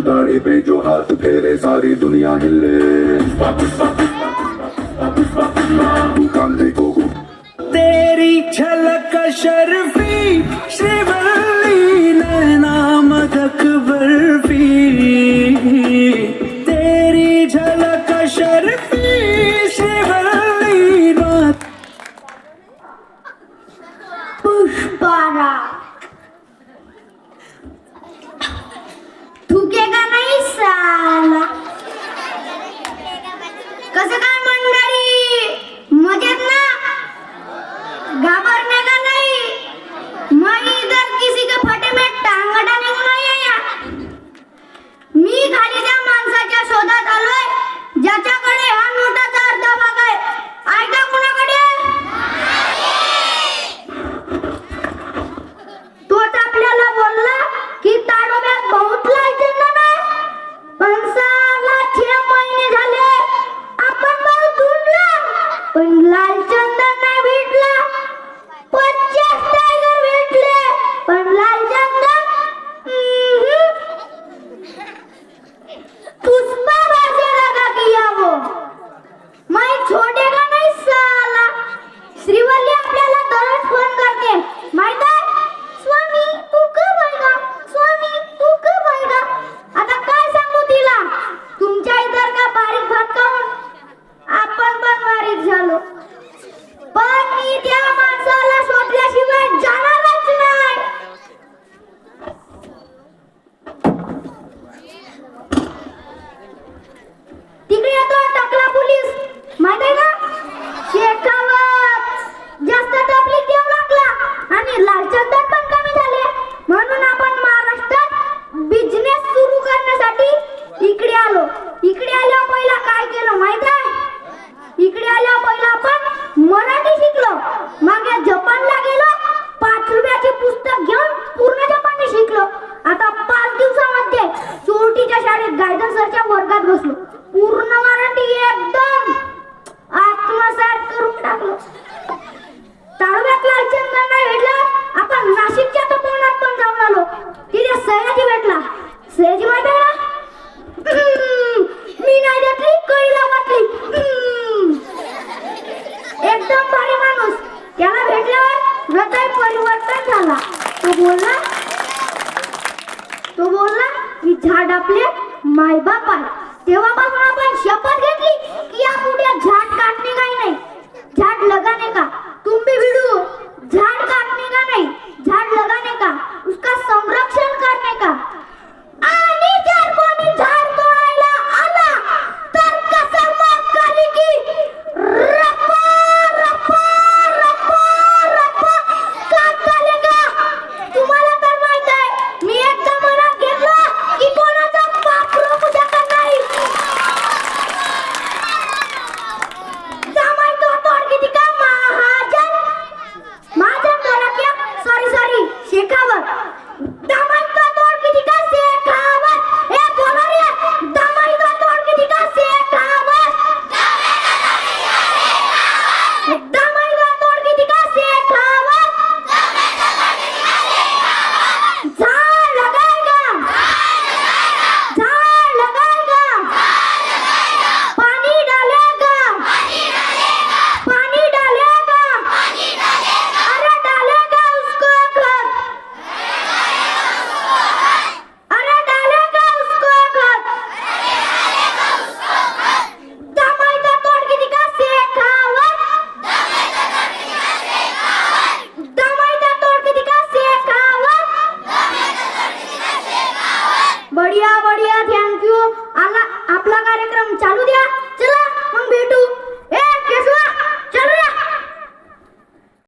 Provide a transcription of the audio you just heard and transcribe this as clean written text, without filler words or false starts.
दाढ़ी पे जो हाथ फेरे सारी दुनिया हिले तू काम देखो तेरी झलक शर्फी श्रीवल्ली नैना मदक बर्फी तेरी झलक शर्फी श्रीवल्ली पुष्पारा थुकेगा नाही साला कसं काय मंडळी मजेत ना घाबरने का नहीं मैं इधर किसी के फटे में टांग अडाने को नाही आहे मी खाली त्या माणसाच्या शोधात आलोय ज्याच्याकडे हा नोटाचा अर्धा भाग आहे ऐका कुणाकडे तोच आपल्याला बोलला की ताडोब्यात बहुत लालचंदन आहे पण साला 6 महिने झाले आपण बहुत ढूंढला पण लालचंदन नाही भेटला 50 टायगर भेटले पण लालचंदन पुष्पा भाषे लगा किया वो मैं छोड़ेगा नहीं साला श्रीवल्ली आपल्याला दररोज फोन करते माहित आहे स्वामी तू कब आएगा स्वामी तू कब आएगा आता काय सांगू तिला तुमच्या इतर का बारीक भात खाऊन आपण पण बारीक झालो पण मी त्या माणसाला शोधल्याशिवाय जाणारच नाही तिकडे येतो टाकला पोलीस माहित आहे ना शेखावत जास्त तकलीफ देऊ लागला आणि लालचंदन पण कमी झाले म्हणून आपण महाराष्ट्रात बिझनेस सुरू करण्यासाठी इकडे आलो इकडे आल्यावर पहिला काय केलं माहित आहे इकडे आल्यावर पहिला आपण मराठी शिकलो मग या जपानला गेलो 5 रुपयाचे पुस्तक घेऊन पूर्ण जपानी शिकलो आता 5 दिवसामध्ये चोरटीच्या शाळेत गायडन्सरच्या वर्गात बसलो पूर्ण मराठी एकदम आत्मसात करून टाकलो ताळव्यात लालचंदन नाही भेटला आपण नाशिकच्या तपोवनात पण जाऊन आलो तिथे सयाजी भेटला सयाजी माहिती आहे ना मी नाही भेटली कळीला वाटली एकदम भारी माणूस त्याला भेटल्यावर हृदय परिवर्तन झाला तो बोलला की झाड आपले मायबाप आहे तेव्हापासून आपण शपथ घेतली की या पुढे झाड काटणे काही नाही झाड लगाने का तुम भी भिड़ो झाड काटने का नहीं